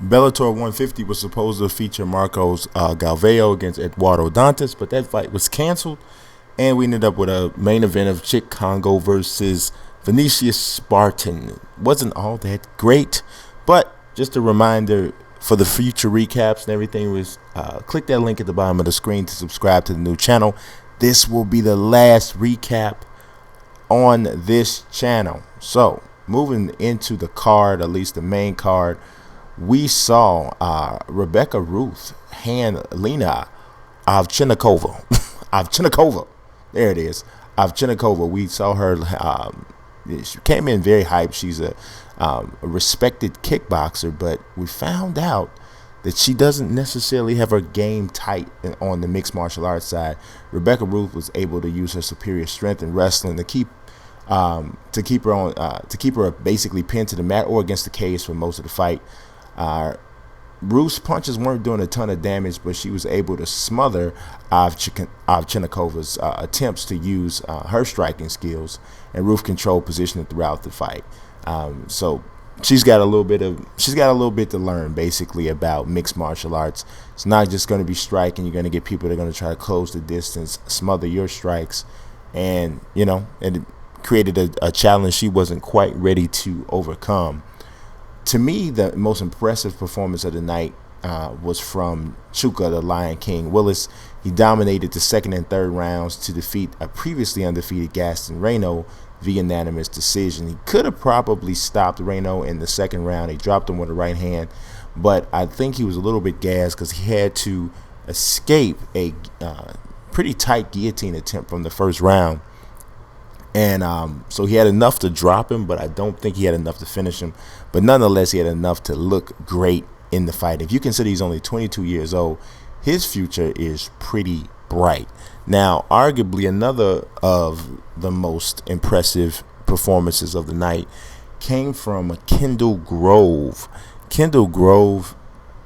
Bellator 150 was supposed to feature Marcos Galvao against Eduardo Dantas, but that fight was canceled, and we ended up with a main event of Cheick Kongo versus Vinicius Spartan. Wasn't all that great, but just a reminder for the future recaps and everything was click that link at the bottom of the screen to subscribe to the new channel. This will be the last recap on this channel. So moving into the card, at least the main card, we saw Routh hand Lena Ovchinnikova. Ovchinnikova. There it is. Ovchinnikova. We saw her. She came in very hyped. She's a respected kickboxer, but we found out that she doesn't necessarily have her game tight on the mixed martial arts side. Routh was able to use her superior strength in wrestling to keep her basically pinned to the mat or against the cage for most of the fight. Routh's punches weren't doing a ton of damage, but she was able to smother Ovchinnikova's attempts to use her striking skills, and Routh controlled positioning throughout the fight. So she's got a little bit to learn basically about mixed martial arts. It's not just going to be striking. You're going to get people that are going to try to close the distance, smother your strikes, and it created a challenge she wasn't quite ready to overcome. To me, the most impressive performance of the night was from Chuka, the Lion King Willis. He dominated the second and third rounds to defeat a previously undefeated Gaston Reno via unanimous decision. He could have probably stopped Reno in the second round. He dropped him with a right hand, but I think he was a little bit gassed because he had to escape a pretty tight guillotine attempt from the first round. And so he had enough to drop him, but I don't think he had enough to finish him. But nonetheless, he had enough to look great in the fight. If you consider he's only 22 years old, his future is pretty bright. Now, arguably another of the most impressive performances of the night came from Kendall Grove. Kendall Grove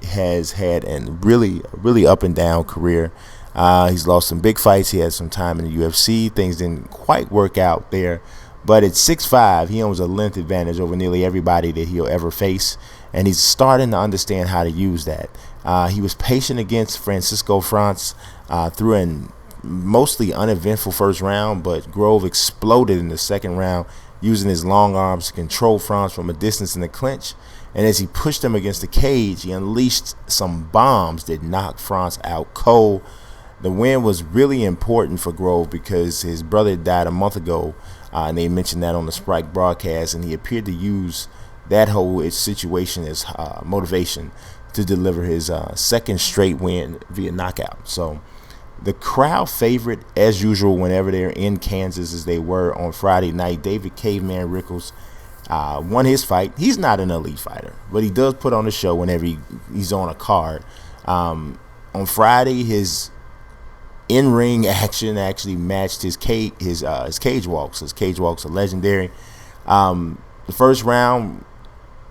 has had a really up and down career. He's lost some big fights. He had some time in the UFC. Things didn't quite work out there. But at 6'5", he owns a length advantage over nearly everybody that he'll ever face. And he's starting to understand how to use that. He was patient against Francisco France through a mostly uneventful first round. But Grove exploded in the second round, using his long arms to control France from a distance in the clinch. And as he pushed him against the cage, he unleashed some bombs that knocked France out cold. The win was really important for Grove because his brother died a month ago, and they mentioned that on the Sprite broadcast, and he appeared to use that whole situation as motivation to deliver his second straight win via knockout. So the crowd favorite, as usual, whenever they're in Kansas, as they were on Friday night, David Caveman Rickles won his fight. He's not an elite fighter, but he does put on a show whenever he's on a card. On Friday, his in-ring action actually matched his cage walks. His cage walks are legendary. The first round,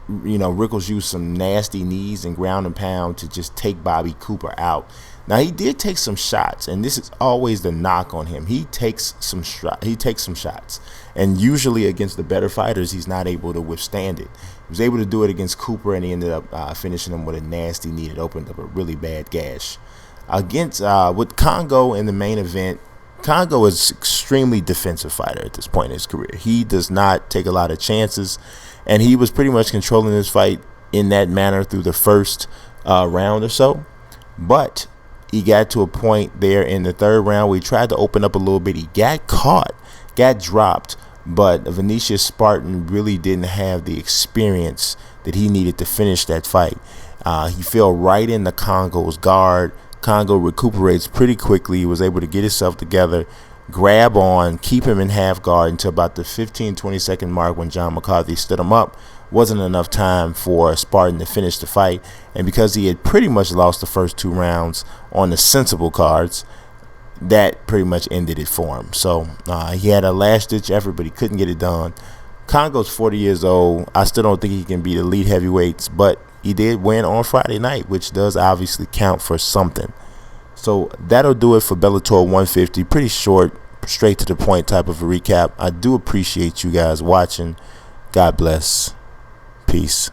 Rickles used some nasty knees and ground and pound to just take Bobby Cooper out. Now, he did take some shots, and this is always the knock on him. He takes some shots, and usually against the better fighters, he's not able to withstand it. He was able to do it against Cooper, and he ended up finishing him with a nasty knee that opened up a really bad gash. With Kongo in the main event, Kongo is an extremely defensive fighter at this point in his career. He does not take a lot of chances, and he was pretty much controlling this fight in that manner through the first round or so. But he got to a point there in the third round where he tried to open up a little bit. He got caught, got dropped, but Vinicius Spartan really didn't have the experience that he needed to finish that fight. He fell right into Kongo's guard. Kongo recuperates pretty quickly. He was able to get himself together, grab on, keep him in half guard until about the 15-20 second mark when John McCarthy stood him up. Wasn't enough time for Spartan to finish the fight, and because he had pretty much lost the first two rounds on the sensible cards, that pretty much ended it for him. So he had a last-ditch effort, but he couldn't get it done. Kongo's 40 years old. I still don't think he can beat elite heavyweights, but he did win on Friday night, which does obviously count for something. So that'll do it for Bellator 150. Pretty short, straight to the point type of a recap. I do appreciate you guys watching. God bless. Peace.